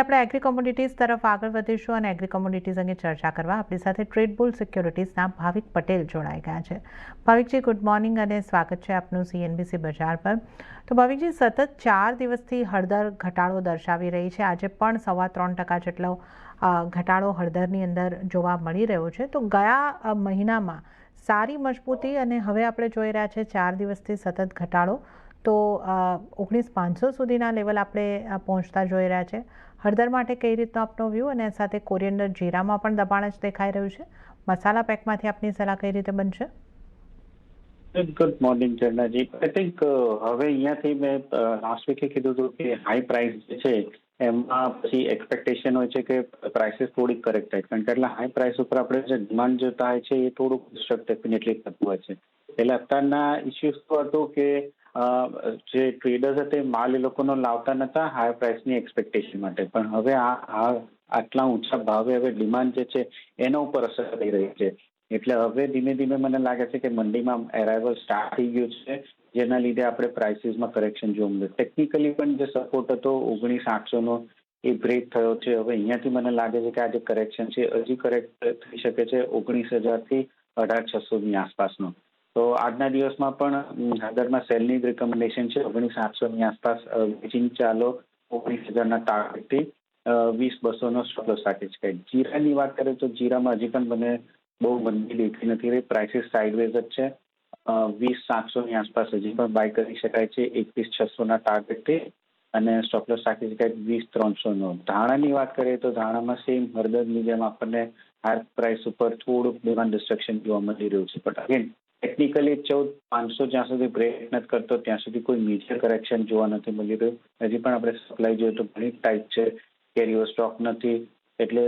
આપણે agri commodities તરફ આગળ વધીશું અને એગ્રી કોમોડિટીઝ અંગે ચર્ચા કરવા આપણી સાથે ટ્રેડ બુલ સિક્યોરિટીઝના ભાવિક પટેલ જોડાઈ ગયા છે. ભાવિકજી, ગુડ મોર્નિંગ અને સ્વાગત છે આપનું CNBC બજાર પર. તો ભાવિકજી, સતત 4 દિવસથી હળદર ઘટાડો દર્શાવી રહી છે. આજે પણ 3.25% જેટલો ઘટાડો હળદરની અંદર જોવા મળી રહ્યો છે. તો ગયા મહિનામાં સારી મજબૂતી અને હવે આપણે જોઈ રહ્યા છે 4 દિવસથી સતત ઘટાડો, તો 19,500 સુધીના લેવલ આપણે પહોંચતા જોઈ રહ્યા છે. હળદર માટે કઈ રીતનો આપનો વ્યૂ, અને સાથે કોરિએન્ડર જીરામાં પણ દબાણ જ દેખાઈ રહ્યું છે. મસાલા પેકમાંથી આપની સલાહ કઈ રીતે બનશે? ગુડ મોર્નિંગ ચરણાજી. આઈ થિંક હવે અહીંયાથી મેં લાસ્ટ વીકે કીધું હતું કે હાઈ પ્રાઇસ જે છે એમાં પછી એક્સપેક્ટેશન હોય છે કે પ્રાઇસીસ થોડીક કરેક્ટ થાય, કારણ કે એટલા હાઈ પ્રાઇસ ઉપર આપણે જે ડિમાન્ડ જોતા હોય છે એ થોડુંક ડિસ્ટર્બ ડેફિનેટલી થતું હોય છે. એટલે અત્યારના ઇસ્યુઝ તો હતું કે જે ટ્રેડર્સ હતા એ માલ એ લોકોનો લાવતા નતા હાઈ પ્રાઇસની એક્સપેક્ટેશન માટે, પણ હવે આટલા ઊંચા ભાવે હવે ડિમાન્ડ જે છે એના ઉપર અસર થઈ રહી છે. એટલે હવે ધીમે ધીમે મને લાગે છે કે મંડીમાં એરાઇવલ સ્ટાર્ટ થઈ ગયું છે, જેના લીધે આપણે પ્રાઇસીસમાં કરેક્શન જોવા મળે. ટેકનિકલી પણ જે સપોર્ટ હતો 19,800નો એ બ્રેક થયો છે. હવે અહીંયાથી મને લાગે છે કે આ જે કરેક્શન છે હજી કરેક્ટ થઈ શકે છે 19,000થી 18,600ની આસપાસનો. તો આજના દિવસમાં પણ હળદરમાં સેલની રિકમેન્ડેશન છે 19,800ની આસપાસ વેચીને ચાલો 19,000ના ટાર્ગેટથી 20,200નો સ્ટોપ લોસ રાખી શકાય. જીરાની વાત કરીએ તો જીરામાં હજી પણ મને બહુ મંદી દેખી નથી રહી. પ્રાઇસીસ સાઇડવેઝ જ છે. 20,700ની આસપાસ હજી પણ બાય કરી શકાય છે 21,600ના ટાર્ગેટથી, અને સ્ટોપ લોસ રાખી શકાય 20,300નો. ધાણાની વાત કરીએ તો ધાણામાં સેમ હળદરની જેમ આપણને હાઈ પ્રાઇસ ઉપર થોડુંક ડિમાન્ડ ડિસ્ટ્રક્શન જોવા મળી રહ્યું છે. બટ અગેન ટેકનિકલી 14,500 જ્યાં સુધી બ્રેક નથી કરતો ત્યાં સુધી કોઈ મેજર કરેક્શન જોવા નથી મળી રહ્યું. હજી પણ આપણે સપ્લાય જોઈએ તો ઘણી ટાઈટ છે, કેરીઓ સ્ટોક નથી. એટલે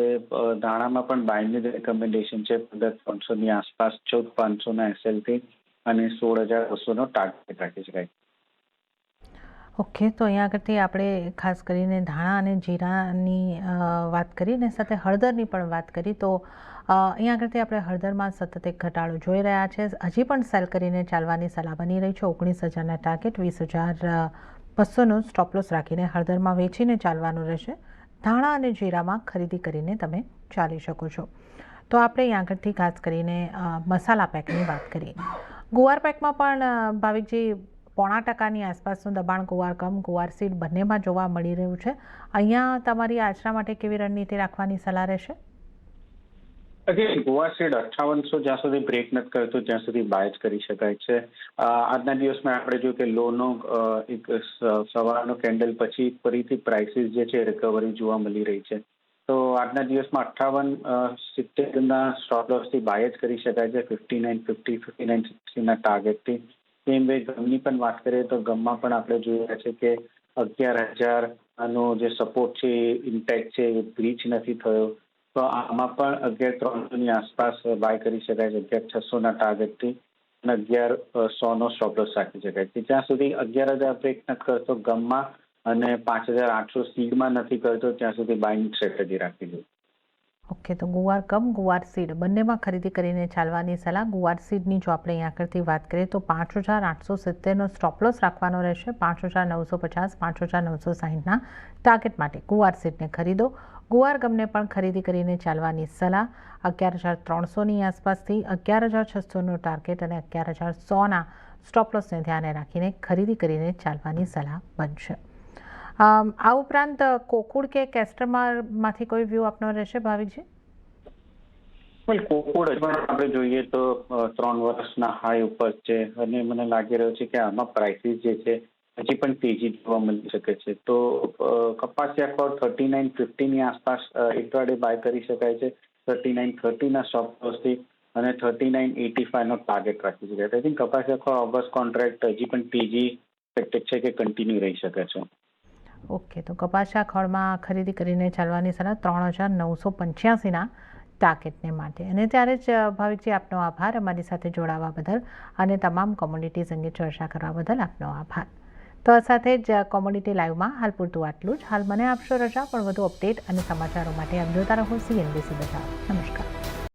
ધાણામાં પણ બાયની રેકમેન્ડેશન છે 15,300ની આસપાસ 14,500ના SLથી અને 16,200નો ટાર્ગેટ રાખી શકાય. ઓકે, તો અહીંયા આગળથી આપણે ખાસ કરીને ધાણા અને જીરાની વાત કરી, અને સાથે હળદરની પણ વાત કરી. તો અહીંયા આગળથી આપણે હળદરમાં સતત એક ઘટાડો જોઈ રહ્યા છે. હજી પણ સેલ કરીને ચાલવાની સલાહ બની રહી છે. 19,000ના ટાર્ગેટ 20,200નો સ્ટોપ લોસ રાખીને હળદરમાં વેચીને ચાલવાનું રહેશે. ધાણા અને જીરામાં ખરીદી કરીને તમે ચાલી શકો છો. તો આપણે અહીંયા આગળથી ખાસ કરીને મસાલા પેકની વાત કરીએ. ગુવાર પેકમાં પણ ભાવિકજી 0.5%ની આસપાસનું દબાણ ગુવાર કમ ગુવાર સીડ બંનેમાં જોવા મળી રહ્યું છે. અહીંયા તમારી આજના માટે કેવી રણનીતિ રાખવાની સલાહ રહેશે? ગુવાર સીડ 5800 જ્યાં સુધી બ્રેક નથી કરતો ત્યાં સુધી બાય જ કરી શકાય છે. આજના દિવસમાં આપણે જોયું કે લોનો એક સવારનો કેન્ડલ પછી ફરીથી પ્રાઇસીસ જે છે રિકવરી જોવા મળી રહી છે. તો આજના દિવસમાં 58.70ના સ્ટોપ લોસથી બાય જ કરી શકાય છે 59.50 59.60ના ટાર્ગેટથી. સેમ વે ગમની પણ વાત કરીએ તો ગમમાં પણ આપણે જોઈ રહ્યા છે કે 11,000નો જે સપોર્ટ છે એ ઇન્ટેક્ટ છે, એ બ્રીચ નથી થયો. તો આમાં પણ 11,300ની આસપાસ બાય કરી શકાય છે 11,600ના ટાર્ગેટથી, અને 11,100નો સ્ટોપ લોસ રાખી શકાય છે. જ્યાં સુધી 11,000 બ્રેક નથી કરતો ગમમાં અને 5,800 સીડમાં નથી કરતો ત્યાં સુધી બાયની સ્ટ્રેટેજી રાખી દો. ઓકે, તો ગુવાર કમ ગુવાર સીડ બંનેમાં ખરીદી કરીને ચાલવાની સલાહ. ગુવાર સીડની જો આપણે અહીંયા આગળથી વાત કરીએ તો 5,870નો સ્ટોપ લોસ રાખવાનો રહેશે. 5,950 5,960ના ટાર્ગેટ માટે ગુવાર સીડને ખરીદો. ગુવાર ગમને પણ ખરીદી કરીને ચાલવાની સલાહ. 11,300ની આસપાસથી 11,600નો ટાર્ગેટ અને 11,100ના સ્ટોપ લોસને ધ્યાને રાખીને ખરીદી કરીને ચાલવાની સલાહ બનશે. આ ઉપરાંત કોકુડ કે કેસ્ટરમાંથી કોઈ વ્યૂ આપનો રહેશે ભાવિકજી? કોકુડ પણ આપણે જોઈએ તો 3 વર્ષના હાઈ ઉપર છે, અને મને લાગી રહ્યું છે કે આમાં પ્રાઇસીસ જે છે હજી પણ તેજી જોવા મળી શકે છે. તો કપાસિયા ખોળ 39.50ની આસપાસ ઇન્ટ્રાડે બાય કરી શકાય છે 39.30ના સ્ટોપ લોસથી, અને 39.85નો ટાર્ગેટ રાખી શકાય. આઈ થિંક કપાસિયા ખોળ ઓગસ્ટ કોન્ટ્રાક્ટ હજી પણ તેજી એક્સપેક્ટેડ છે કે કન્ટિન્યુ રહી શકે છે. ઓકે, તો કપાસિયા ખોળમાં ખરીદી કરીને ચાલવાની સલાહ 3,985ના ટાર્ગેટને માટે. અને ત્યારે જ ભાવિકજી, આપનો આભાર અમારી સાથે જોડાવા બદલ અને તમામ કોમોડિટીઝ અંગે ચર્ચા કરવા બદલ આપનો આભાર. તો આ સાથે જ કોમોડિટી લાઈવમાં હાલ પૂરતું આટલું જ. હાલ મને આપશો રજા, પણ વધુ અપડેટ અને સમાચારો માટે આપ જોતા રહો CNBC બજાર. નમસ્કાર.